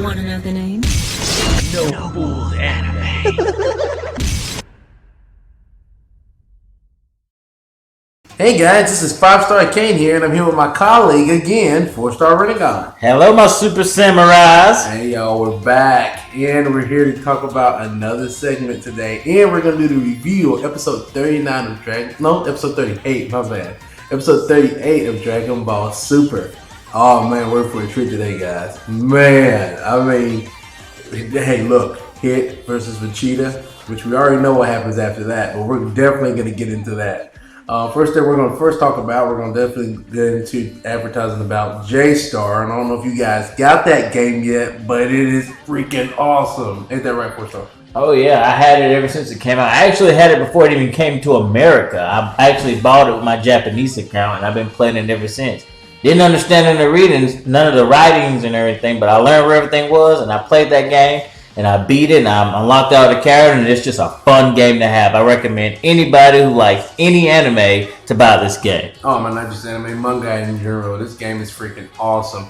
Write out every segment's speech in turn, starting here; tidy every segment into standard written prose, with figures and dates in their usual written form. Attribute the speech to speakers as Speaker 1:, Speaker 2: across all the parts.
Speaker 1: Want to know the name?
Speaker 2: Noble Anime.
Speaker 3: Hey guys, this is 5-Star Kane here, and I'm here with my colleague again, 4-Star Renegade.
Speaker 2: Hello, my super samurais.
Speaker 3: Hey y'all, we're back, and we're here to talk about another segment today, and we're gonna do the review of episode 39 of episode 38. My bad. Episode 38 of Dragon Ball Super. Oh man, we're for a treat today, guys. Man, I mean, hey, look, Hit versus Vegeta, which we already know what happens after that, but we're definitely gonna get into that. First thing we're going to definitely get into advertising about J-Star. And I don't know if you guys got that game yet, but it is freaking awesome. Ain't that right, 4-Star?
Speaker 2: Oh yeah, I had it ever since it came out. I actually had it before it even came to America. I actually bought it with my Japanese account, and I've been playing it ever since. Didn't understand any of the readings, none of the writings and everything, but I learned where everything was, and I played that game. And I beat it, and I unlocked out the character, and it's just a fun game to have. I recommend anybody who likes any anime to buy this game.
Speaker 3: Oh man, not just anime, manga in general. This game is freaking awesome.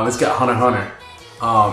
Speaker 3: It's got Hunter x Hunter.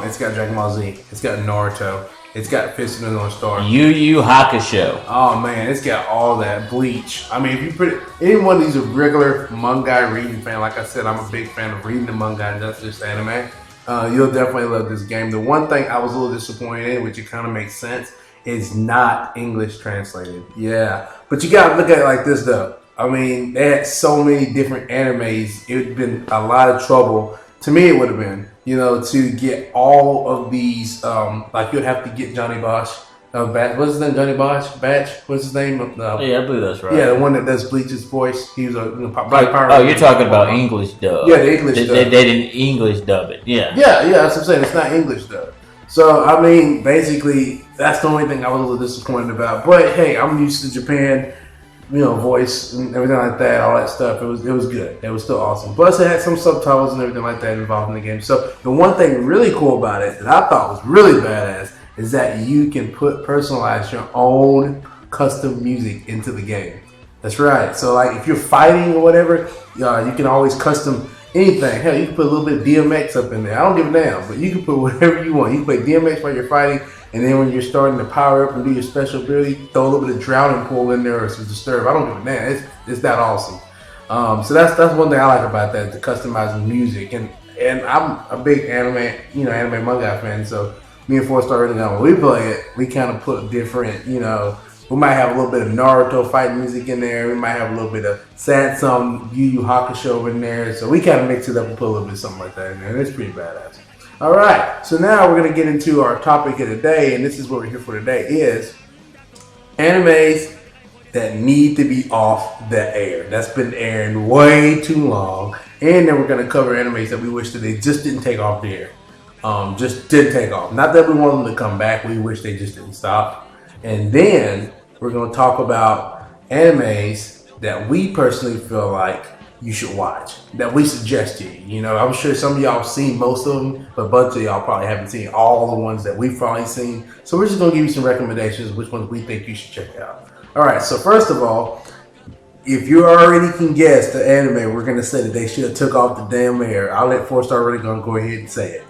Speaker 3: It's got Dragon Ball Z. It's got Naruto. It's got Fist of the North Star.
Speaker 2: Yu Yu Hakusho.
Speaker 3: Oh man, it's got all that. Bleach. I mean, if you put it, anyone who's a regular manga reading fan, like I said, I'm a big fan of reading the manga and not just anime. You'll definitely love this game. The one thing I was a little disappointed in, which it kind of makes sense, is not English translated. Yeah, but you gotta look at it like this though. I mean, they had so many different animes. It would have been a lot of trouble. To me, it would have been, to get all of these. Like you'd have to get Johnny Bosch. What's his name? Johnny Bosch? Batch? What's his name?
Speaker 2: Yeah, I believe that's right.
Speaker 3: Yeah, the one that does Bleach's voice. He was a Black Power.
Speaker 2: Oh, you're talking about English dub.
Speaker 3: Yeah, the English dub.
Speaker 2: They didn't English dub it. Yeah.
Speaker 3: Yeah, that's what I'm saying. It's not English dub. So, I mean, basically, that's the only thing I was a little disappointed about. But, hey, I'm used to Japan, voice and everything like that, all that stuff. It was good. It was still awesome. Plus, it had some subtitles and everything like that involved in the game. So, the one thing really cool about it that I thought was really badass is that you can personalize your own custom music into the game. That's right. So like if you're fighting or whatever, you can always custom anything. Hell, you can put a little bit of DMX up in there. I don't give a damn, but you can put whatever you want. You can play DMX while you're fighting, and then when you're starting to power up and do your special ability, throw a little bit of Drowning Pool in there or some Disturb. I don't give a damn. It's that awesome. So that's one thing I like about that, the customizing music. And I'm a big anime manga fan, so me and 4-Star Renegade, when we play it, we kind of put different, we might have a little bit of Naruto fighting music in there. We might have a little bit of sad song Yu Yu Hakusho in there. So we kind of mix it up and put a little bit of something like that in there. And it's pretty badass. All right, so now we're going to get into our topic of the day, and this is what we're here for today, is animes that need to be off the air. That's been airing way too long. And then we're going to cover animes that we wish that they just didn't take off the air. Just didn't take off. Not that we want them to come back. We wish they just didn't stop. And then we're going to talk about animes that we personally feel like you should watch, that we suggest to you. I'm sure some of y'all have seen most of them, but a bunch of y'all probably haven't seen all the ones that we've probably seen. So we're just going to give you some recommendations, which ones we think you should check out. All right, so first of all, if you already can guess the anime, we're going to say that they should have took off the damn air. I'll let 4-Star Renegade go ahead and say it.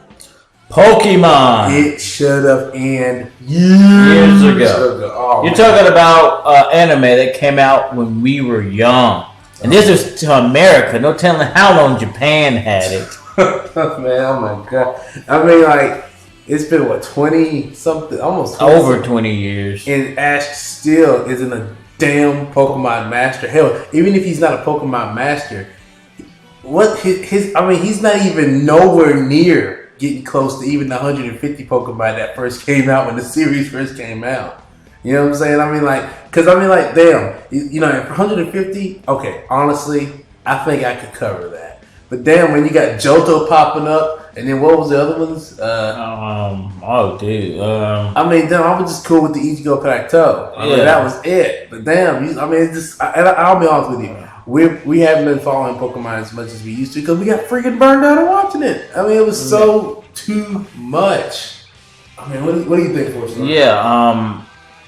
Speaker 2: Pokemon.
Speaker 3: It should have ended
Speaker 2: years ago.
Speaker 3: Oh,
Speaker 2: you're talking about anime that came out when we were young. And this was to America. No telling how long Japan had it.
Speaker 3: Man, oh my God. I mean, like, it's been, 20-something? Almost 20
Speaker 2: over 20 years.
Speaker 3: And Ash still isn't a damn Pokemon master. Hell, even if he's not a Pokemon master, he's not even nowhere near getting close to even the 150 Pokemon that first came out when the series first came out. You know what I'm saying? Damn. At 150, okay, honestly, I think I could cover that. But damn, when you got Johto popping up, and then what was the other ones? I was just cool with the Ichigo Plateau. That was it. But damn, I'll be honest with you. We haven't been following Pokemon as much as we used to because we got freaking burned out of watching it. I mean, it was so too much. I mean, what do you think, 4-Star?
Speaker 2: Yeah,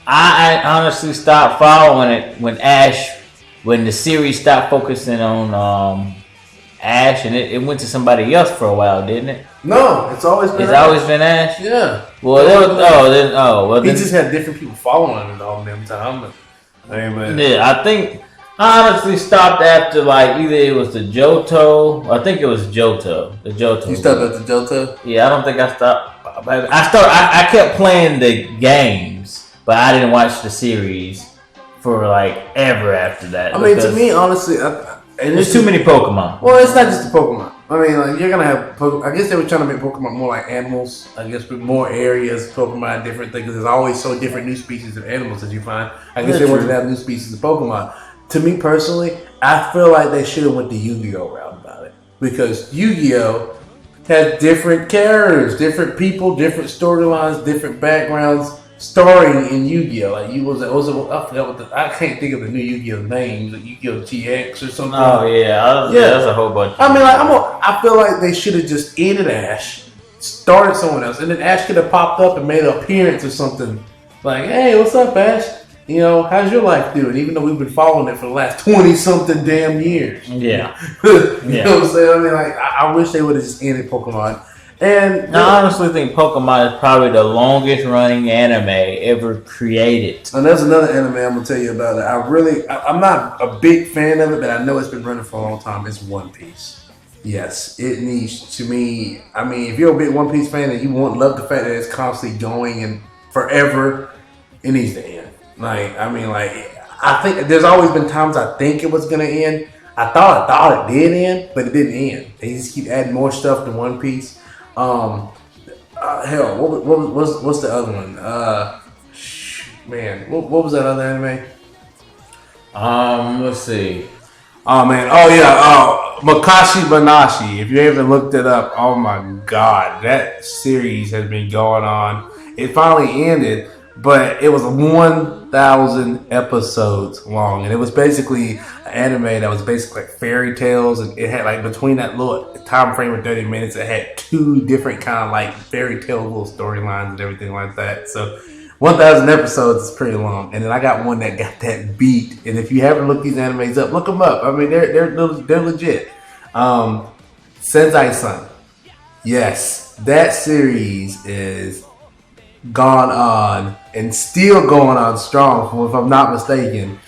Speaker 2: I honestly stopped following it when the series stopped focusing on Ash, and it went to somebody else for a while, didn't it?
Speaker 3: No, it's always been.
Speaker 2: It's always been Ash.
Speaker 3: Yeah.
Speaker 2: Well,
Speaker 3: he just had different people following it all them time.
Speaker 2: Yeah, I think I honestly stopped after like either it was the Johto. I think it was Johto. The Johto.
Speaker 3: You stopped at the Johto?
Speaker 2: Yeah, I don't think I stopped. I kept playing the games, but I didn't watch the series for like ever after that.
Speaker 3: I mean, to me, honestly,
Speaker 2: there's too many Pokemon.
Speaker 3: Well, it's not just the Pokemon. I mean, like you're gonna have. I guess they were trying to make Pokemon more like animals. I guess with more areas, Pokemon, different things. There's always so different new species of animals that you find. I guess they wanted to have new species of Pokemon. To me personally, I feel like they should have went the Yu-Gi-Oh route about it because Yu-Gi-Oh had different characters, different people, different storylines, different backgrounds. Starring in Yu-Gi-Oh, like I forgot I can't think of the new Yu-Gi-Oh names, like Yu-Gi-Oh GX or something.
Speaker 2: Oh yeah, that's a whole bunch.
Speaker 3: I mean, like I feel like they should have just ended Ash, started someone else, and then Ash could have popped up and made an appearance or something. Like, hey, what's up, Ash? You know, how's your life doing? Even though we've been following it for the last 20-something damn years.
Speaker 2: Yeah.
Speaker 3: You know what I'm saying? I mean, like I wish they would have just ended Pokemon. And
Speaker 2: I honestly think Pokemon is probably the longest running anime ever created.
Speaker 3: And there's another anime I'm gonna tell you about that I'm not a big fan of it, but I know it's been running for a long time. It's One Piece. Yes, it needs to me. I mean, if you're a big One Piece fan and you love the fact that it's constantly going and forever, it needs to end. Like, I mean, like I think there's always been times I think it was gonna end. I thought it did end, but it didn't end. They just keep adding more stuff to One Piece. Hell, what's the other one? Man, what was that other anime?
Speaker 2: Let's see.
Speaker 3: Oh man, oh yeah, Makashi Banashi. If you haven't looked it up, oh my god, that series has been going on. It finally ended, but it was 1,000 episodes long, and it was basically an anime that was basically like fairy tales, and it had like between that little time frame of 30 minutes, it had 2 different kind of like fairy tale little storylines and everything like that. So 1,000 episodes is pretty long, and then I got one that got that beat. And if you haven't looked these animes up, look them up. I mean, they're legit. Sensei-san. Yes, that series is gone on and still going on strong, if I'm not mistaken,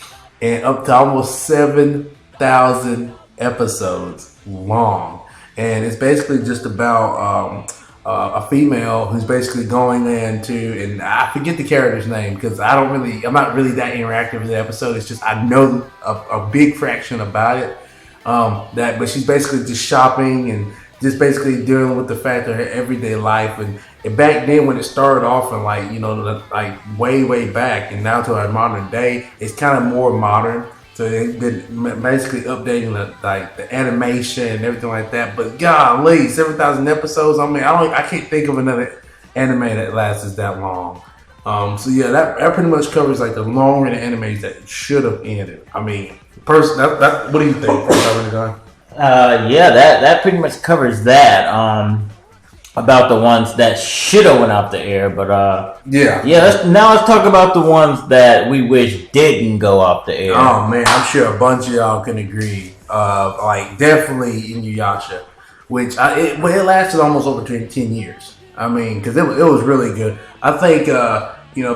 Speaker 3: and up to almost 7,000 episodes long. And it's basically just about a female who's basically going into, and I forget the character's name because I'm not really that interactive in the episode. It's just I know a big fraction about it. But she's basically just shopping and just basically dealing with the fact of her everyday life. And back then when it started off and like, you know, like way back and now to our modern day, it's kind of more modern. So they've been basically updating the animation and everything like that. But golly, 7,000 episodes. I mean, I can't think of another anime that lasts that long. So yeah, that pretty much covers like the long run animes that should have ended. I mean, what do you think?
Speaker 2: Yeah, that pretty much covers that. About the ones that should have went off the air, but yeah. Let's talk about the ones that we wish didn't go off the air.
Speaker 3: Oh man, I'm sure a bunch of y'all can agree. Like definitely Inuyasha, which it lasted almost over 10 years. I mean, because it was really good. I think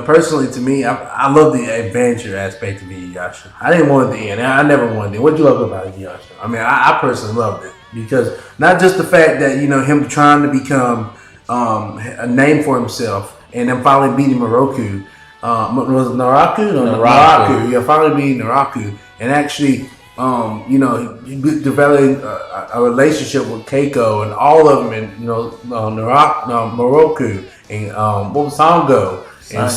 Speaker 3: personally to me, I love the adventure aspect of Inuyasha. I didn't want it to end. I never wanted it. What did you love about Inuyasha? I mean, I personally loved it. Because not just the fact that, you know, him trying to become a name for himself and then finally beating Moroku. Was it Naraku? No, Naraku. Yeah, finally beating Naraku. And actually, developing a relationship with Keiko and all of them. And, you know, Moroku and Sango and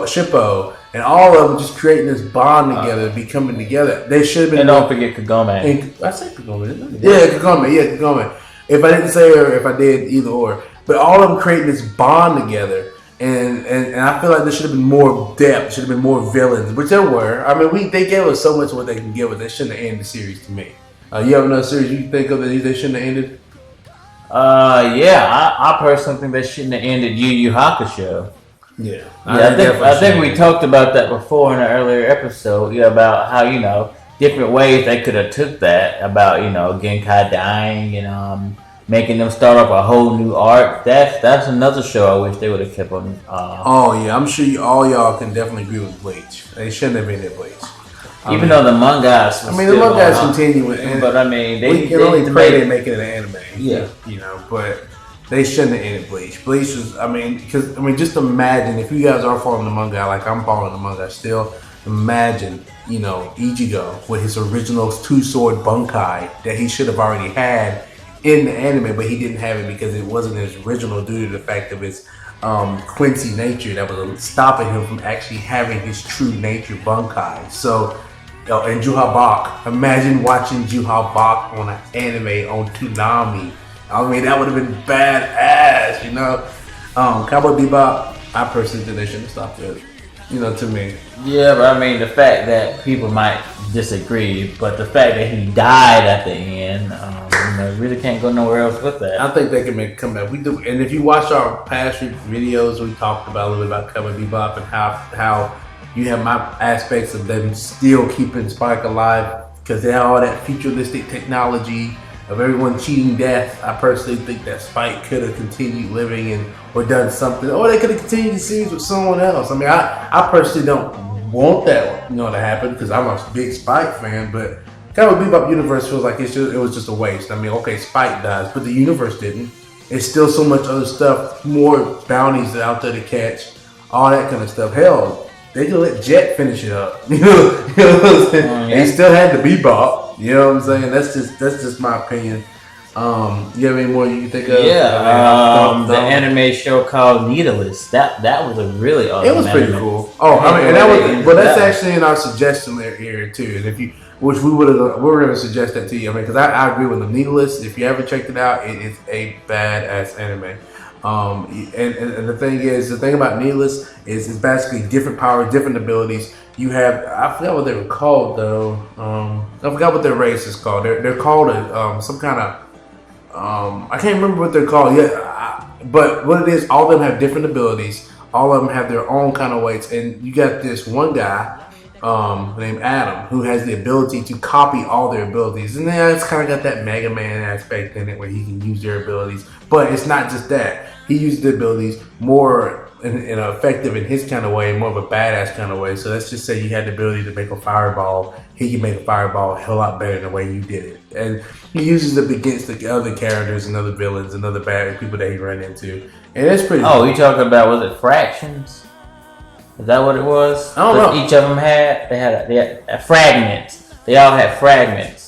Speaker 3: Shippo. And all of them just creating this bond together, becoming together. They should have been.
Speaker 2: And don't forget Kagome.
Speaker 3: I said Kagome, didn't I? Yeah, Kagome. If I didn't say or if I did, either or. But all of them creating this bond together. And I feel like there should have been more depth, should have been more villains, which there were. I mean, they gave us so much what they can give us. They shouldn't have ended the series to me. You have another series you think of that they shouldn't have ended?
Speaker 2: I personally think they shouldn't have ended Yu Yu Hakusho.
Speaker 3: Yeah,
Speaker 2: I think we talked about that before in an earlier episode. Yeah, about how different ways they could have took that about Genkai dying and making them start up a whole new arc. That's another show I wish they would have kept on.
Speaker 3: Oh yeah, I'm sure all y'all can definitely agree with Bleach. They shouldn't have been at Bleach.
Speaker 2: Even though the mangas,
Speaker 3: the mangas continue,
Speaker 2: but I mean,
Speaker 3: we can only pray they make it an anime.
Speaker 2: Yeah,
Speaker 3: but they shouldn't have ended Bleach. Bleach was, just imagine if you guys are following the manga like I'm following the manga still. Imagine, Ichigo with his original two-sword Bunkai that he should have already had in the anime, but he didn't have it because it wasn't his original due to the fact of his Quincy nature that was stopping him from actually having his true nature Bunkai. So, and Juha Bach, imagine watching Juha Bach on an anime on Toonami. I mean, that would have been badass, Cowboy Bebop, I personally think they shouldn't have stopped it. To me.
Speaker 2: Yeah, but I mean, the fact that people might disagree, but the fact that he died at the end, really can't go nowhere else with that.
Speaker 3: I think they can make a comeback. We do, and if you watch our past videos, we talked about a little bit about Cowboy Bebop and how you have my aspects of them still keeping Spike alive because they have all that futuristic technology of everyone cheating death. I personally think that Spike could have continued living or done something, or they could have continued the series with someone else. I mean, I personally don't want that to happen because I'm a big Spike fan, but Cowboy Bebop universe feels like it was just a waste. I mean, okay, Spike dies, but the universe didn't. It's still so much other stuff, more bounties out there to catch, all that kind of stuff. Hell, they could let Jet finish it up. You know what I'm saying? They still had the Bebop. You know what I'm saying? That's just my opinion. You have any more you can think of?
Speaker 2: Yeah, the anime show called Needless. That was a really awesome.
Speaker 3: It was pretty cool. Oh, that's actually in our suggestion area too. And we're going to suggest that to you. Because I agree with them. Needless. If you ever checked it out, it is a badass anime. And the thing about Needless is it's basically different powers, different abilities. You have, I forgot what they were called though. I forgot what their race is called. They're called some kind of, I can't remember what they're called yet. But what it is, all of them have different abilities. All of them have their own kind of weights. And you got this one guy named Adam who has the ability to copy all their abilities. And then it's kind of got that Mega Man aspect in it where he can use their abilities. But it's not just that. He uses the abilities more in effective in his kind of way, more of a badass kind of way. So let's just say you had the ability to make a fireball. He can make a fireball a hell lot better than the way you did it. And he uses it against the other characters and other villains and other bad people that he ran into. And it's pretty cool.
Speaker 2: You talking about, was it Fractions? Is that what it was?
Speaker 3: I don't know.
Speaker 2: Each of them they had fragments. They all had fragments.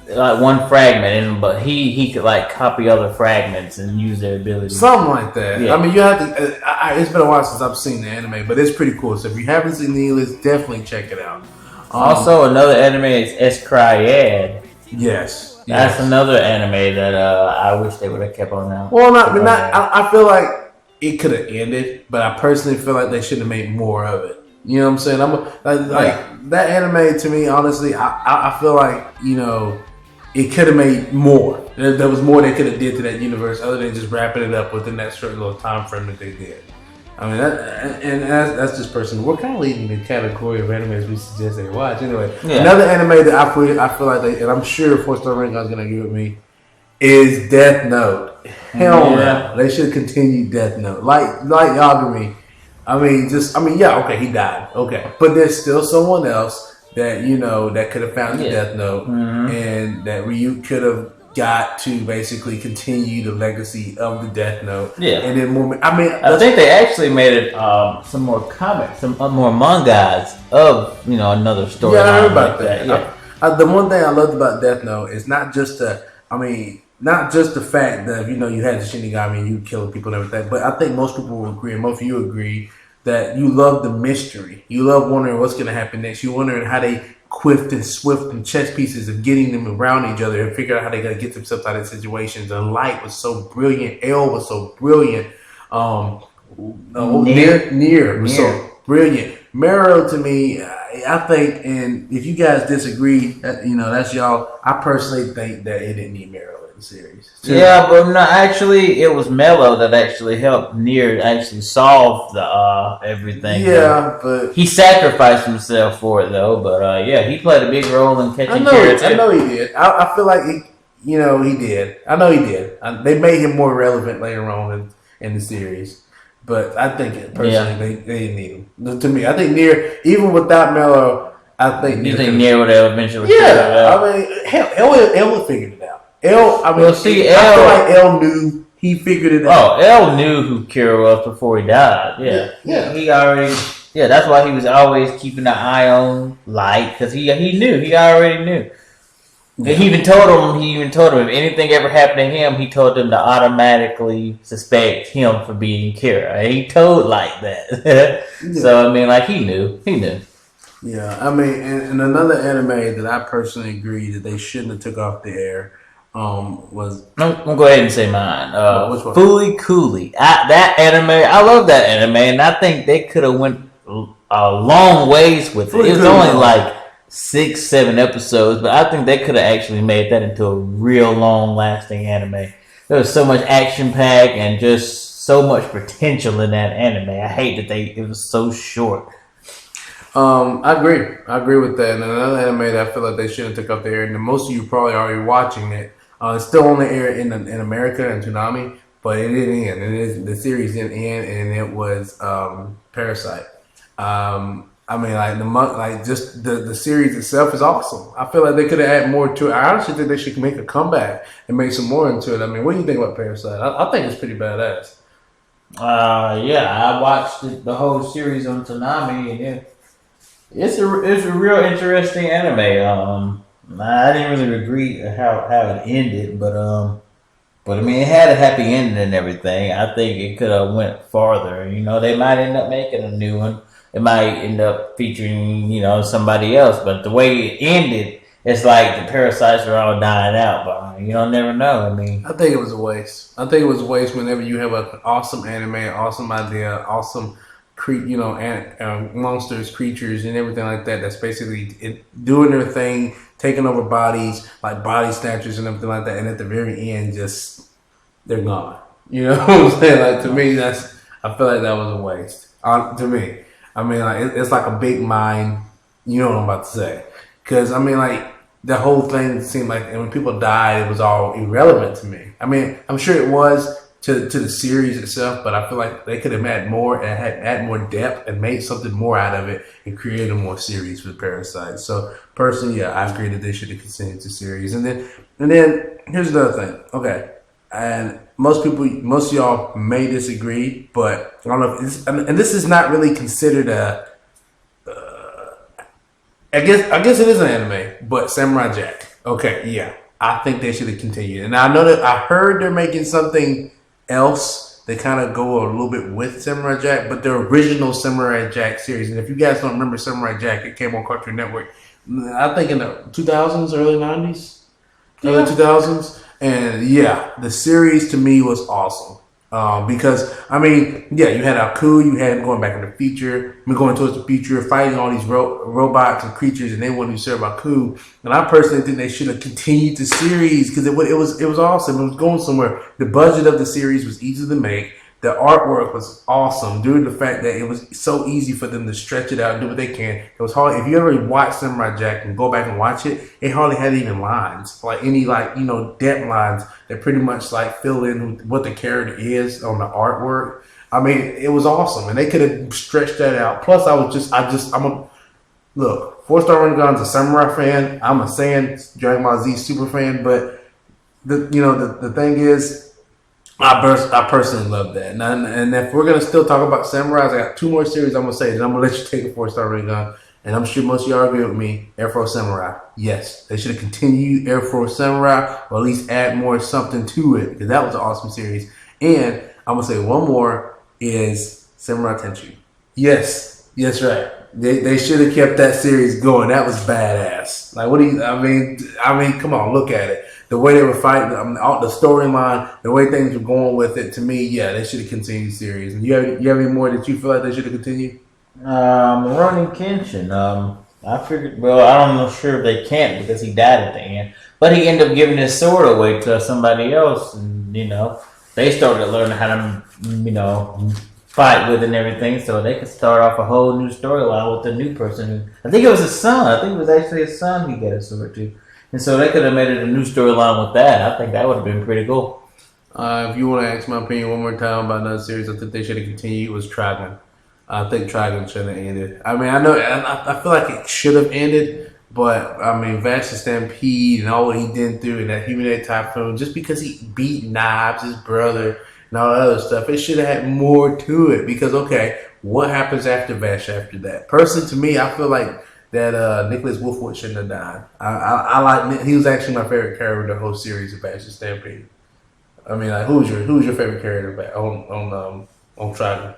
Speaker 2: Like one fragment, but he could like copy other fragments and use their abilities.
Speaker 3: Something like that.
Speaker 2: Yeah.
Speaker 3: I mean, you have to. It's been a while since I've seen the anime, but it's pretty cool. So if you haven't seen Needless, definitely check it out.
Speaker 2: Also, another anime is Escryad.
Speaker 3: Yes,
Speaker 2: that's another anime that I wish they would have kept on now.
Speaker 3: Well, I feel like it could have ended, but I personally feel like they should have made more of it. You know what I'm saying? That anime to me, honestly, I feel like it could have made more. There was more they could have did to that universe other than just wrapping it up within that short little time frame that they did. I mean, that's just personal. We're kind of leading the category of animes we suggest they watch. Anyway, another anime that I feel like and I'm sure 4-Star Ring is going to agree with me, is Death Note. Hell no. They should continue Death Note. Like Yagami. Okay, he died. Okay. But there's still someone else that that could have found the Death Note, and that Ryu could have got to basically continue the legacy of the Death Note.
Speaker 2: Yeah,
Speaker 3: and then
Speaker 2: I think they actually made it some more comics, some more mangas of another story.
Speaker 3: Yeah, I heard about that. Yeah, the one thing I loved about Death Note is not just the fact that you had the Shinigami and you killing people and everything, but I think most people will agree, and most of you agree, that you love the mystery. You love wondering what's going to happen next. You're wondering how they quift and swift and chess pieces of getting them around each other and figure out how they're going to get themselves out of situations. And Light was so brilliant. L was so brilliant. Nier was so brilliant. Meryl, to me, I think, and if you guys disagree, that's y'all. I personally think that it didn't need Meryl. the series.
Speaker 2: Yeah, but no, actually, it was Mello that actually helped Nier actually solve the everything.
Speaker 3: Yeah, but
Speaker 2: he sacrificed himself for it though. But yeah, he played a big role in catching Kira too.
Speaker 3: I know he did. I feel like he did. I know he did. They made him more relevant later on in the series. But I think personally they didn't need him. To me, I think Nier, even without Mello, I think
Speaker 2: Nier would have eventually.
Speaker 3: Yeah, I mean, hell, L figured it out. I feel like L knew he figured it out.
Speaker 2: Oh, L knew who Kira was before he died. Yeah. He already. Yeah, that's why he was always keeping an eye on Light because he knew. He already knew. Yeah. He even told him if anything ever happened to him, he told them to automatically suspect him for being Kira. He told Light that. So I mean, like he knew.
Speaker 3: Yeah, I mean, and another anime that I personally agree that they shouldn't have took off the air was.
Speaker 2: I'm gonna go ahead and say mine.
Speaker 3: Which one?
Speaker 2: Fooly Cooly. That anime, I love that anime, and I think they could have went a long ways with it. It was only like 6-7 episodes, but I think they could have actually made that into a real long-lasting anime. There was so much action pack and just so much potential in that anime. I hate that it was so short.
Speaker 3: I agree with that. And another anime that I feel like they shouldn't took up the air, and most of you probably already watching it. It's still on the air in America and Toonami, but it didn't end. The series didn't end, and it was Parasite. I mean, like just the series itself is awesome. I feel like they could have added more to it. I honestly think they should make a comeback and make some more into it. I mean, what do you think about Parasite? I think it's pretty badass.
Speaker 2: Yeah, I watched the whole series on Toonami, and it's a real interesting anime. I didn't really agree how it ended, but I mean, it had a happy ending and everything. I think it could have went farther. They might end up making a new one. It might end up featuring, somebody else. But the way it ended, it's like the parasites are all dying out. But you don't never know. I mean,
Speaker 3: I think it was a waste. Whenever you have an awesome anime, awesome idea, awesome monsters, creatures, and everything like that. That's basically doing their thing, taking over bodies, like body snatchers and everything like that. And at the very end, just they're gone. You know what I'm saying? Like to me, I feel like that was a waste. To me, I mean, like it's like a big mind. You know what I'm about to say? Because I mean, like the whole thing seemed like, and when people died, it was all irrelevant to me. I mean, I'm sure it was to the series itself, but I feel like they could have added more and add more depth and made something more out of it and created more series with Parasite. So personally, yeah, I agree that they should have continued the series. And then here's another thing. Okay, and most of y'all may disagree, but I don't know if and this is not really considered a. I guess it is an anime, but Samurai Jack. Okay, yeah, I think they should have continued. And I know that I heard they're making something else that kind of go a little bit with Samurai Jack, but the original Samurai Jack series. And if you guys don't remember Samurai Jack, it came on Cartoon Network, I think in the 2000s, early 90s, early 2000s. And yeah, the series to me was awesome. Because I mean, yeah, you had Aku, you had him going back in the future, going towards the future, fighting all these robots and creatures, and they wanted to serve Aku. And I personally think they should have continued the series because it was awesome. It was going somewhere. The budget of the series was easy to make. The artwork was awesome due to the fact that it was so easy for them to stretch it out and do what they can. It was hard. If you ever watch Samurai Jack and go back and watch it, it hardly had even lines, like any depth lines that pretty much like fill in what the character is on the artwork. I mean, it was awesome, and they could have stretched that out. Plus, I'm a 4-Star Rinnegan's a Samurai fan. I'm a Saiyan Dragon Ball Z super fan, but the thing is, I personally love that. And if we're going to still talk about samurais, I got 2 more series I'm going to say. Then I'm going to let you take a 4-Star Rinnegan. And I'm sure most of y'all agree with me. Air Force Samurai. Yes, they should have continued Air Force Samurai, or at least add more something to it, because that was an awesome series. And I'm going to say one more is Samurai Tenchu. Yes, right. They should have kept that series going. That was badass. Like, I mean, come on, look at it. The way they were fighting, the storyline, the way things were going with it, to me, yeah, they should have continued the series. And you have any more that you feel like they should have continued?
Speaker 2: Rurouni Kenshin. I figured, well, I'm not sure if they can't because he died at the end. But he ended up giving his sword away to somebody else, and they started learning how to fight with and everything, so they could start off a whole new storyline with the new person. I think it was his son. I think it was actually his son he got a sword to, and so they could have made it a new storyline with that. I think that would have been pretty cool.
Speaker 3: If you want to ask my opinion one more time about another series, I think they should have continued. Was Trigun. I think Trigun should have ended. I mean, I feel like it should have ended, but I mean, Vash the Stampede and all what he did through and that humiliating typhoon, just because he beat Knives, his brother, and all that other stuff, it should have had more to it. Because okay, what happens after Vash after that? Personally, to me, I feel like that Nicholas Wolfwood shouldn't have died. I like he was actually my favorite character of the whole series of Vash the Stampede. I mean, like, who's your favorite character on Trigun?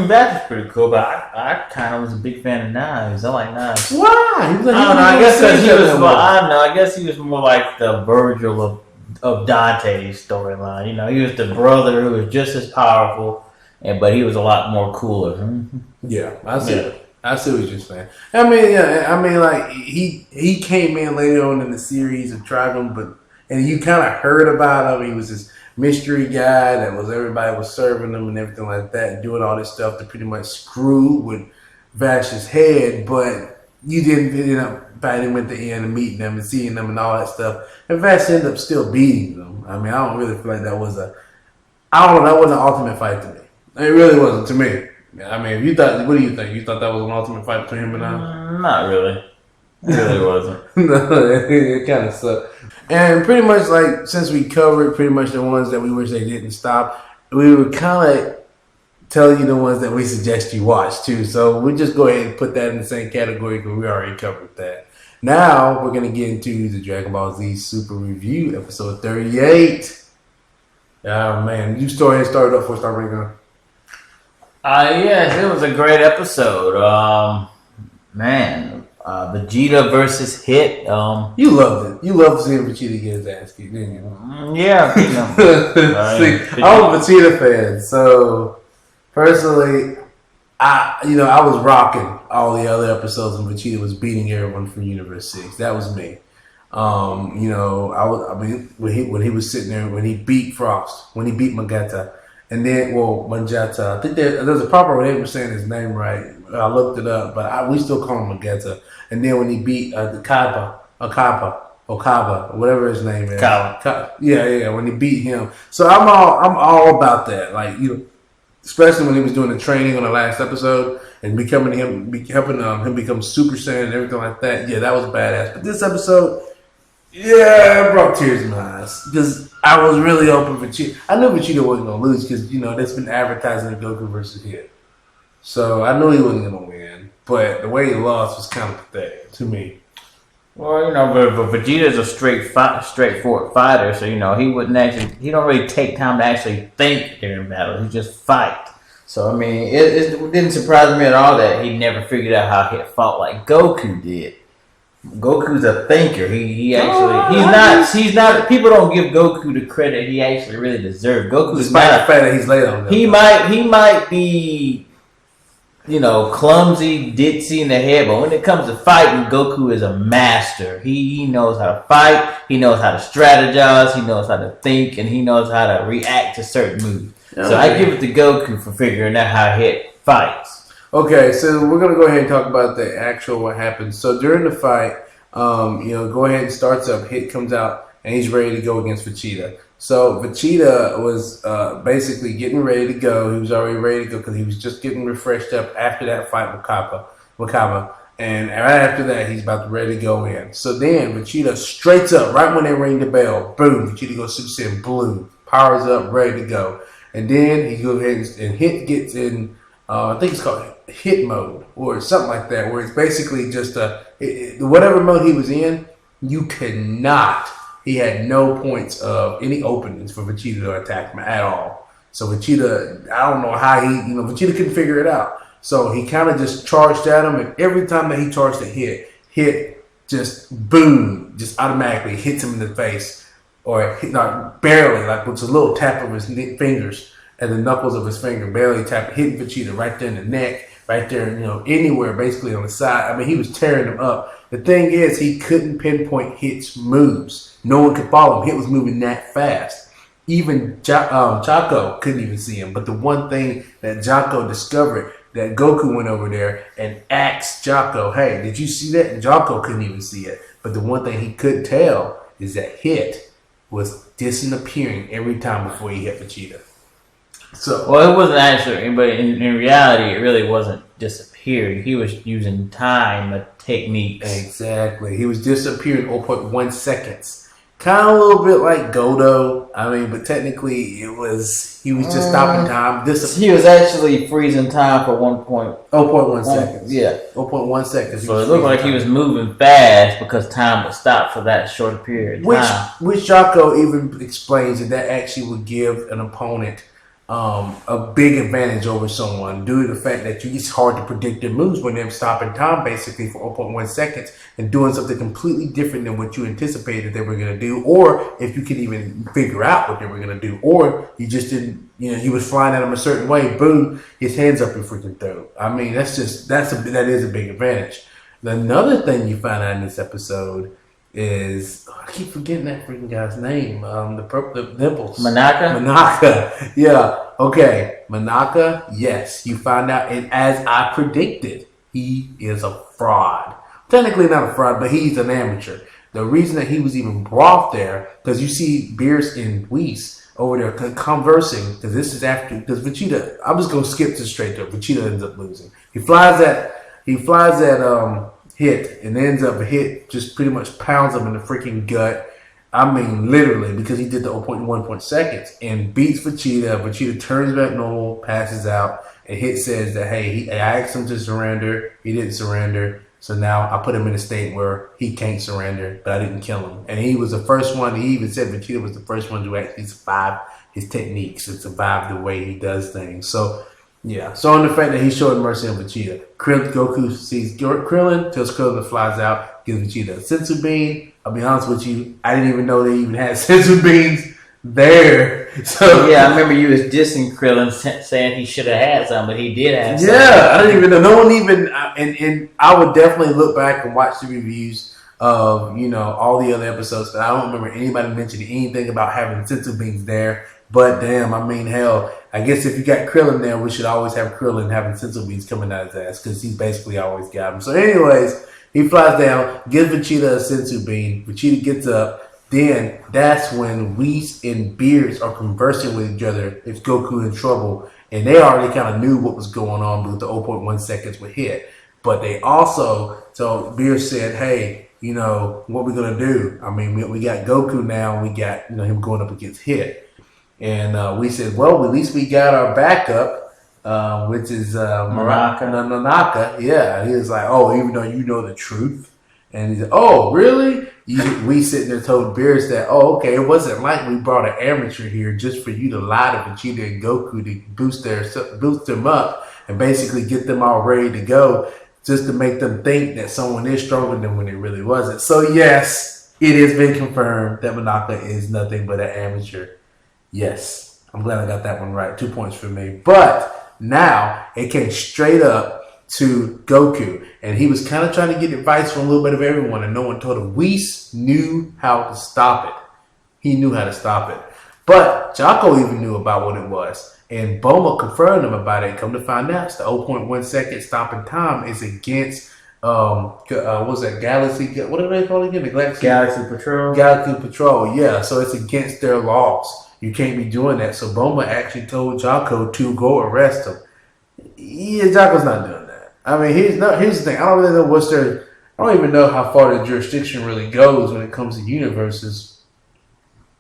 Speaker 2: That was pretty cool, but I kind of was a big fan of Knives. I like Knives.
Speaker 3: Why?
Speaker 2: I don't know. I guess he was more. I don't know. I guess he was more like the Virgil of Dante's storyline. He was the brother who was just as powerful, but he was a lot more cooler.
Speaker 3: Yeah, I see. Yeah. I see what you're saying. I mean, yeah. I mean, like he came in later on in the series of Trigun, and you kind of heard about him. He was this mystery guy that everybody was serving him and everything like that, doing all this stuff to pretty much screw with Vash's head. But you didn't end up fighting him at the end and meeting them and seeing them and all that stuff. And Vash ended up still beating them. I mean, I don't really feel like that was that wasn't an ultimate fight to me. It really wasn't to me. I mean, what do you think? You thought that was an ultimate fight between him and I?
Speaker 2: Not really. It really wasn't.
Speaker 3: No, it kind of sucked. And pretty much, like, since we covered pretty much the ones that we wish they didn't stop, we would kind of tell you the ones that we suggest you watch, too. So we'll just go ahead and put that in the same category because we already covered that. Now, we're going to get into the Dragon Ball Z Super Review, episode 38. Oh, man. You started off before I start breaking on.
Speaker 2: Yes, it was a great episode. Vegeta versus Hit.
Speaker 3: You loved it. You loved seeing Vegeta get his ass kicked, didn't you?
Speaker 2: Yeah.
Speaker 3: See, I'm a Vegeta fan, so personally, I was rocking all the other episodes when Vegeta was beating everyone from Universe 6. That was me. When he was sitting there, when he beat Frost, when he beat Magetta, and then, Manjata. I think there's a proper way of saying his name right. I looked it up, but we still call him Magetta. And then when he beat the Okaba, whatever his name is. Yeah, when he beat him. So I'm all about that. Like, especially when he was doing the training on the last episode and helping him become Super Saiyan and everything like that. Yeah, that was badass. But this episode, yeah, it brought tears in my eyes because I was really hoping Vegeta. I knew Vegeta wasn't gonna lose because that's been advertising the Goku versus Hit, so I knew he wasn't gonna win. But the way he lost was kind of pathetic to me.
Speaker 2: Well, but Vegeta's a straightforward fighter, so he don't really take time to actually think during battle. He just fight. So I mean, it didn't surprise me at all that he never figured out how Hit fought like Goku did. Goku's a thinker. He's not. People don't give Goku the credit he actually really deserves. Goku's
Speaker 3: despite the fact that he's late on that.
Speaker 2: He might be, clumsy, ditzy in the head, but when it comes to fighting, Goku is a master. He knows how to fight. He knows how to strategize. He knows how to think, and he knows how to react to certain moves. Okay. So I give it to Goku for figuring out how Hit fights.
Speaker 3: Okay, so we're going to go ahead and talk about the actual what happens. So during the fight, go ahead and starts up. Hit comes out, and he's ready to go against Vegeta. So Vegeta was basically getting ready to go. He was already ready to go because he was just getting refreshed up after that fight with Wakaba. And right after that, he's about to ready to go in. So then Vegeta straight up, right when they ring the bell, boom, Vegeta goes Super Saiyan Blue, powers up, ready to go. And then he goes ahead and Hit gets in, I think it's called Hit mode or something like that, where it's basically just whatever mode he was in, you could not. He had no points of any openings for Vegeta to attack him at all. So Vegeta, I don't know how Vegeta couldn't figure it out. So he kind of just charged at him, and every time that he charged a Hit just boom, just automatically hits him in the face, or barely, like with a little tap of his fingers and the knuckles of his finger, barely hitting Vegeta right there in the neck. right there, anywhere basically on the side. I mean, he was tearing them up. The thing is, he couldn't pinpoint Hit's moves. No one could follow him. Hit was moving that fast. Even Jaco couldn't even see him. But the one thing that Jaco discovered, that Goku went over there and asked Jaco, hey, did you see that? And Jaco couldn't even see it. But the one thing he could tell is that Hit was disappearing every time before he hit Vegeta. So,
Speaker 2: well, it wasn't actually, but in reality, it really wasn't disappearing. He was using time techniques.
Speaker 3: Exactly. He was disappearing 0.1 seconds. Kind of a little bit like Godo. I mean, but technically, he was just stopping time.
Speaker 2: He was actually freezing time for
Speaker 3: 0.1 seconds.
Speaker 2: Yeah.
Speaker 3: 0.1 seconds.
Speaker 2: So it looked like he was moving fast because time would stop for that short period of time.
Speaker 3: Which Jaco even explains that actually would give an opponent a big advantage over someone due to the fact that it's hard to predict their moves when they're stopping time basically for 0.1 seconds and doing something completely different than what you anticipated they were going to do, or if you could even figure out what they were going to do, or you just didn't, he was flying at them a certain way, boom, his hands up your freaking throat. I mean, that is a big advantage. Another thing you find out in this episode is, I keep forgetting that freaking guy's name. The nipples.
Speaker 2: Monaka?
Speaker 3: Yeah. Okay. Monaka, yes. You find out, and as I predicted, he is a fraud. Technically not a fraud, but he's an amateur. The reason that he was even brought there, because you see Beerus and Whis over there conversing, because this is after, because Vegeta, I'm just going to skip this straight there. Vegeta ends up losing. He flies at Hit, and ends up Hit just pretty much pounds him in the freaking gut. I mean, literally, because he did the 0.1 seconds and beats Vegeta. Vegeta turns back normal, passes out, and Hit says that, hey, I asked him to surrender. He didn't surrender. So now I put him in a state where he can't surrender, but I didn't kill him. And he was the first one. He even said Vegeta was the first one to actually survive his techniques and survive the way he does things. So, yeah. So on the fact that he showed mercy on Vegeta, Goku sees Krillin, tells Krillin to flies out, gives Vegeta a senzu bean. I'll be honest with you, I didn't even know they even had senzu beans there. So
Speaker 2: yeah, I remember you was dissing Krillin, saying he should have had some, but he did have some.
Speaker 3: Yeah, I didn't even know. No one even, and I would definitely look back and watch the reviews of all the other episodes, but I don't remember anybody mentioning anything about having senzu beans there. But damn, I mean, hell, I guess if you got Krillin there, we should always have Krillin having senzu beans coming out his ass, because he's basically always got them. So anyways, he flies down, gives Vegeta a senzu bean. Vegeta gets up. Then that's when Whis and Beerus are conversing with each other. If Goku in trouble, and they already kind of knew what was going on with the 0.1 seconds with Hit. But they also, so Beerus said, hey, what we gonna do? I mean, we got Goku now. We got him going up against Hit. And we said, well, at least we got our backup, which is Monaka. Yeah, he was like, oh, even though you know the truth. And he said, oh, really? We sitting there told Beerus that, oh, okay, it wasn't like we brought an amateur here just for you to lie to Vegeta and Goku to boost them up and basically get them all ready to go, just to make them think that someone is stronger than when it really wasn't. So yes, it has been confirmed that Monaka is nothing but an amateur. Yes, I'm glad I got that one right. 2 points for me. But now it came straight up to Goku, and he was kind of trying to get advice from a little bit of everyone, and no one told him. Whis knew how to stop it. He knew how to stop it. But Jaco even knew about what it was, and Bulma confirmed him about it. Come to find out, it's the 0.1 second stopping time is against what's that, Galaxy? What do they call it again? The
Speaker 2: Galaxy Patrol.
Speaker 3: Galaxy Patrol. Yeah, so it's against their laws. You can't be doing that. So Bulma actually told Jaco to go arrest him. Yeah, Jaco's not doing that. I mean, here's the thing. I don't really know I don't even know how far the jurisdiction really goes when it comes to universes.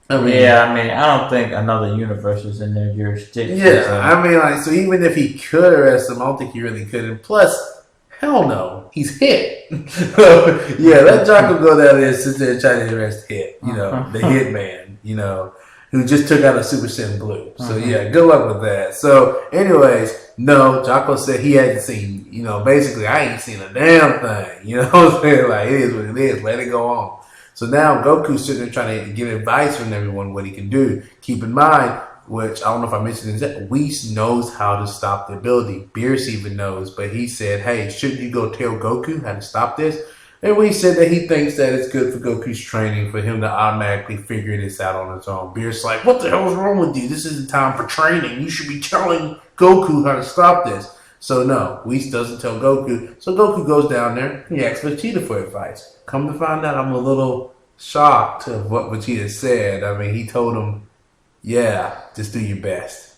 Speaker 2: I don't think another universe is in their jurisdiction.
Speaker 3: Yeah, so. I mean, so even if he could arrest him, I don't think he really could. And plus, hell no, he's Hit. Yeah, let Jaco go down there and sit there and try to arrest Hit. The Hitman. Who just took out a Super Saiyan Blue. So yeah, good luck with that. So anyways, no, Jaco said he hadn't seen, basically I ain't seen a damn thing. You know what I'm saying? Like, it is what it is. Let it go on. So now Goku's sitting there trying to get advice from everyone what he can do. Keep in mind, which I don't know if I mentioned this, that Whis knows how to stop the ability. Beerus even knows, but he said, hey, shouldn't you go tell Goku how to stop this? And Whis said that he thinks that it's good for Goku's training for him to automatically figure this out on his own. Beerus like, what the hell is wrong with you? This isn't time for training. You should be telling Goku how to stop this. So no, Whis doesn't tell Goku. So Goku goes down there. He asks Vegeta for advice. Come to find out, I'm a little shocked of what Vegeta said. I mean, he told him, yeah, just do your best.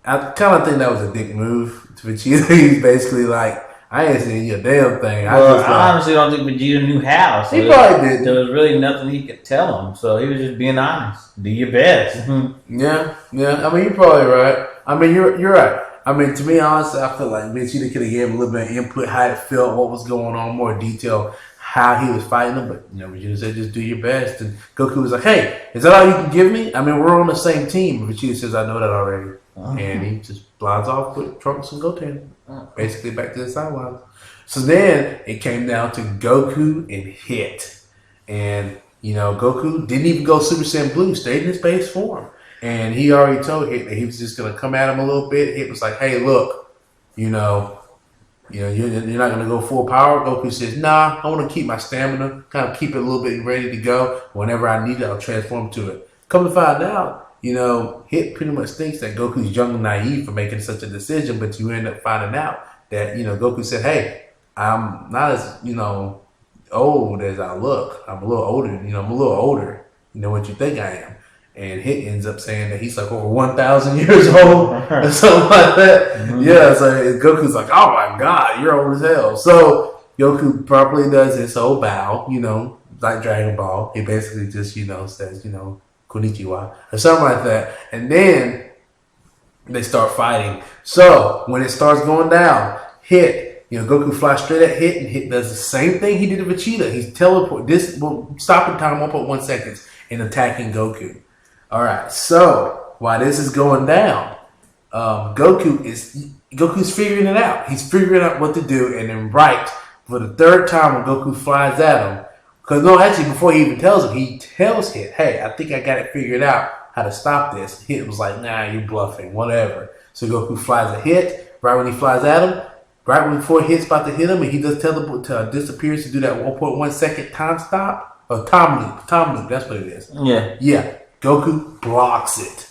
Speaker 3: I kind of think that was a dick move to Vegeta. He's basically like, I ain't saying you a damn thing.
Speaker 2: I honestly don't think Vegeta knew how. So
Speaker 3: he probably did.
Speaker 2: There was really nothing he could tell him. So he was just being honest. Do your best.
Speaker 3: Yeah. I mean, you're probably right. I mean, you're right. I mean, to me, honestly, I feel like Vegeta could have gave him a little bit of input, how it felt, what was going on, more detail, how he was fighting him. But, Vegeta said, just do your best. And Goku was like, hey, is that all you can give me? I mean, we're on the same team. Vegeta says, I know that already. And he just blinds off with Trunks and Goten. Basically back to the sidelines. So then it came down to Goku and Hit. And, Goku didn't even go Super Saiyan Blue, stayed in his base form. And he already told Hit that he was just going to come at him a little bit. Hit was like, hey, look, you're not going to go full power. Goku says, nah, I want to keep my stamina, kind of keep it a little bit ready to go. Whenever I need it, I'll transform to it. Come to find out, Hit pretty much thinks that Goku's young and naive for making such a decision, but you end up finding out that, Goku said, hey, I'm not as, old as I look. I'm a little older, I'm a little older, what you think I am. And Hit ends up saying that he's like over 1,000 years old or something like that. Mm-hmm. Yeah, so Goku's like, oh my God, you're old as hell. So Goku properly does his whole bow, like Dragon Ball. He basically just, says, konnichiwa or something like that. And then they start fighting. So when it starts going down, Hit, Goku flies straight at Hit, and Hit does the same thing he did to Vegeta. He's stopping time 1.1 seconds and attacking Goku. All right, so while this is going down, Goku's figuring it out. He's figuring out what to do, and then for the third time when Goku flies at him, before he even tells him, he tells Hit, hey, I think I got it figured out how to stop this. Hit was like, nah, you're bluffing, whatever. So Goku flies at Hit. Right when he flies at him, right before Hit's about to hit him, and he does disappears to do that 1.1 second time stop, or time loop, that's what it is. Yeah. Goku blocks it.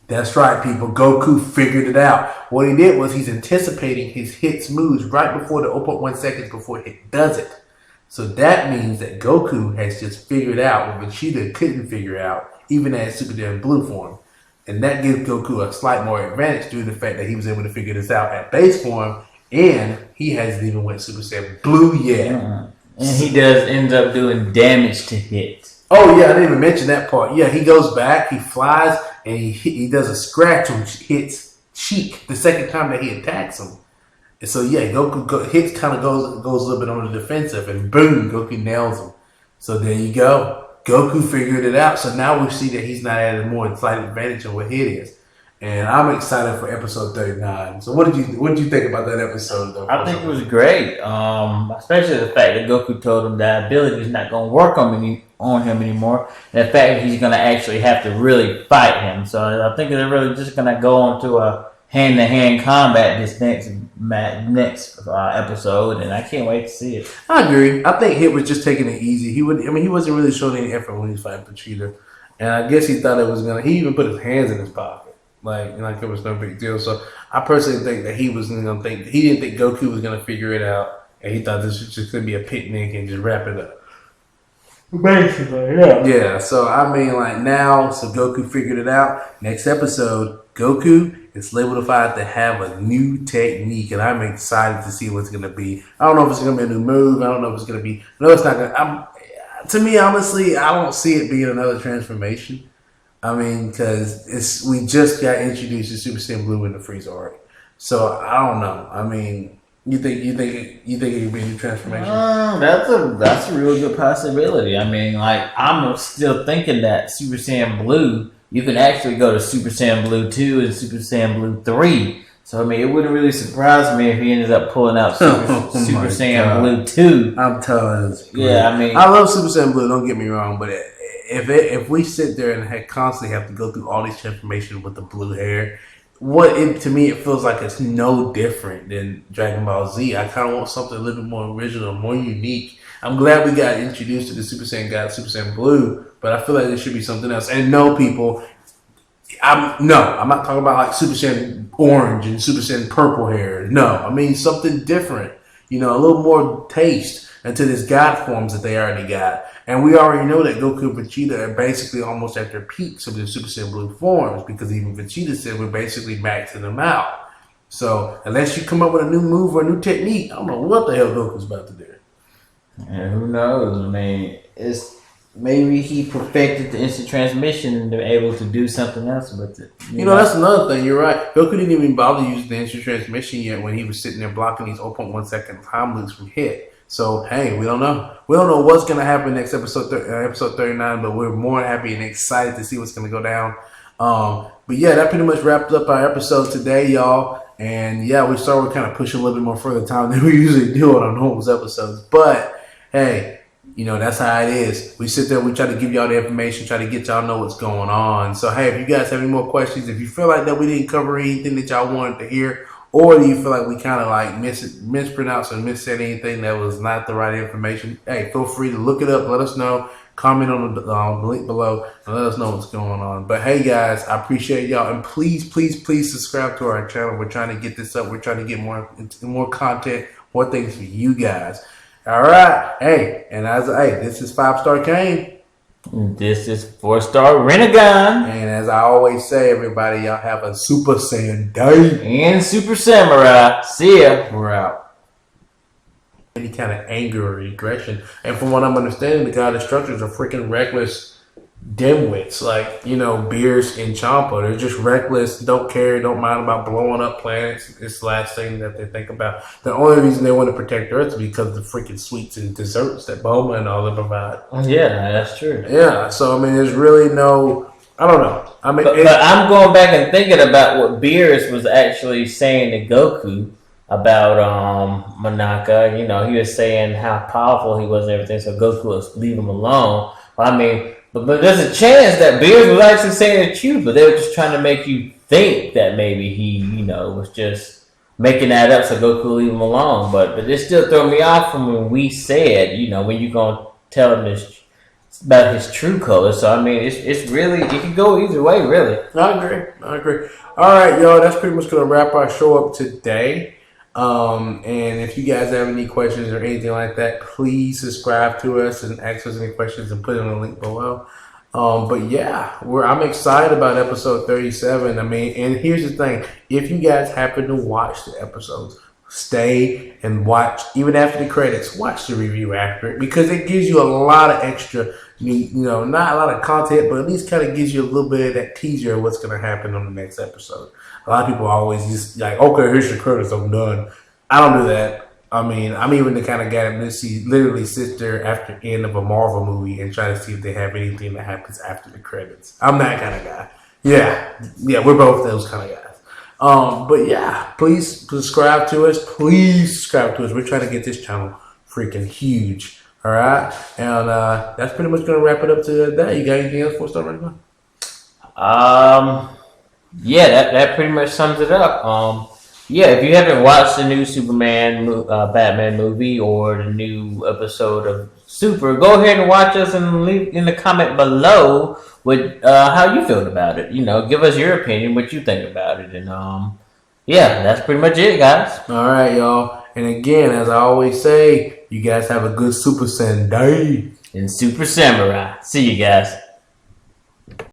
Speaker 3: That's right, people. Goku figured it out. What he did was he's anticipating his Hit's moves right before the 0.1 seconds before Hit does it. So that means that Goku has just figured out what Vegeta couldn't figure out, even at Super Saiyan Blue form. And that gives Goku a slight more advantage due to the fact that he was able to figure this out at base form, and he hasn't even went Super Saiyan Blue yet.
Speaker 2: And he ends up doing damage to Hit.
Speaker 3: Oh, yeah, I didn't even mention that part. Yeah, he goes back, he flies, and he does a scratch on Hit's cheek the second time that he attacks him. And so, yeah, Hit kind of goes a little bit on the defensive, and boom, Goku nails him. So there you go. Goku figured it out. So now we see that he's not at a more slight advantage of what Hit is. And I'm excited for episode 39. So what did you think about that episode, though?
Speaker 2: I think it was great, especially the fact that Goku told him that ability is not going to work on him anymore. And the fact that he's going to actually have to really fight him. So I think they're really just going to go on to a hand-to-hand combat this next episode, and I can't wait to see it.
Speaker 3: I agree. I think Hit was just taking it easy. He wasn't really showing any effort when he was fighting Vegeta. And I guess he thought it was going to... He even put his hands in his pocket. Like it was no big deal. So I personally think that he didn't think Goku was gonna figure it out, and he thought this was just gonna be a picnic and just wrap it up.
Speaker 2: Basically, yeah.
Speaker 3: Yeah. So I mean, so Goku figured it out. Next episode, Goku is liquidified to have a new technique, and I'm excited to see what's gonna be. I don't know if it's gonna be a new move. I don't know if it's gonna be. No, it's not gonna. To me, honestly, I don't see it being another transformation. I mean, because we just got introduced to Super Saiyan Blue in the Frieza already, so I don't know. I mean, you think it could be a new transformation?
Speaker 2: That's a real good possibility. I mean, I'm still thinking that Super Saiyan Blue, you can actually go to Super Saiyan Blue 2 and Super Saiyan Blue 3. So I mean, it wouldn't really surprise me if he ended up pulling out Super Saiyan Blue 2.
Speaker 3: I'm telling you,
Speaker 2: yeah. I mean,
Speaker 3: I love Super Saiyan Blue. Don't get me wrong, but if we sit there and constantly have to go through all this information with the blue hair, to me it feels like it's no different than Dragon Ball Z. I kind of want something a little bit more original, more unique. I'm glad we got introduced to the Super Saiyan God, Super Saiyan Blue, but I feel like there should be something else. And no, people, I'm not talking about like Super Saiyan Orange and Super Saiyan Purple hair. No, I mean something different. A little more taste into this God forms that they already got. And we already know that Goku and Vegeta are basically almost at their peaks of their Super Saiyan Blue forms, because even Vegeta said we're basically maxing them out. So unless you come up with a new move or a new technique, I don't know what the hell Goku's about to do.
Speaker 2: And who knows? I mean, maybe he perfected the instant transmission and they're able to do something else with it.
Speaker 3: You know, that's another thing. You're right. Goku didn't even bother using the instant transmission yet when he was sitting there blocking these 0.1 second time loops from hit. So, hey, we don't know. We don't know what's going to happen next episode 39, but we're more happy and excited to see what's going to go down. But yeah, that pretty much wrapped up our episode today, y'all. And yeah, we started kind of pushing a little bit more further time than we usually do on our normal episodes. But hey, that's how it is. We sit there, we try to give y'all the information, try to get y'all know what's going on. So hey, if you guys have any more questions, if you feel like that we didn't cover anything that y'all wanted to hear, or do you feel like we kind of like mispronounced or missaid anything that was not the right information, hey, feel free to look it up, let us know, comment on the link below, and let us know what's going on. But hey guys, I appreciate y'all, and please subscribe to our channel. We're trying to get this up. We're trying to get more content, more things for you guys. All right, hey, this is 5-Star Kane.
Speaker 2: This is 4-Star Renegon.
Speaker 3: And as I always say, everybody, y'all have a Super Saiyan day.
Speaker 2: And Super Samurai. See ya.
Speaker 3: We're out. Any kind of anger or aggression. And from what I'm understanding, the God Destructors are freaking reckless dimwits. Like, Beerus and Champa. They're just reckless, don't care, don't mind about blowing up planets. It's the last thing that they think about. The only reason they want to protect Earth is because of the freaking sweets and desserts that Bulma and all them provide.
Speaker 2: Yeah, that's true.
Speaker 3: Yeah, so I mean, there's really no, I don't know. I mean,
Speaker 2: but I'm going back and thinking about what Beerus was actually saying to Goku about Monaka. He was saying how powerful he was and everything, so Goku was leave him alone. I mean, but there's a chance that Beerus was actually saying the truth, but they were just trying to make you think that maybe he, was just making that up so Goku leave him alone. But it still threw me off from when we said, when you going to tell him this about his true color. So, I mean, it's really, it can go either way, really.
Speaker 3: I agree. All right, y'all, that's pretty much going to wrap our show up today. And if you guys have any questions or anything like that, please subscribe to us and ask us any questions and put it in the link below. But yeah, I'm excited about episode 37. I mean, and here's the thing. If you guys happen to watch the episodes, stay and watch, even after the credits, watch the review after it, because it gives you a lot of extra, not a lot of content, but at least kind of gives you a little bit of that teaser of what's going to happen on the next episode. A lot of people always just like, okay, here's your credits, I'm done. I don't do that. I mean, I'm even the kind of guy that literally sits there after the end of a Marvel movie and try to see if they have anything that happens after the credits. I'm that kind of guy. Yeah, we're both those kind of guys. But yeah, please subscribe to us. We're trying to get this channel freaking huge. All right, and that's pretty much gonna wrap it up today. You got anything else for us to start right now?
Speaker 2: Yeah, that pretty much sums it up. Yeah, if you haven't watched the new Batman movie or the new episode of Super, go ahead and watch us and leave in the comment below with how you feel about it. Give us your opinion, what you think about it, and yeah, that's pretty much it, guys.
Speaker 3: All right, y'all. And again, as I always say, you guys have a good Super Saiyan day.
Speaker 2: And Super Samurai. See you guys.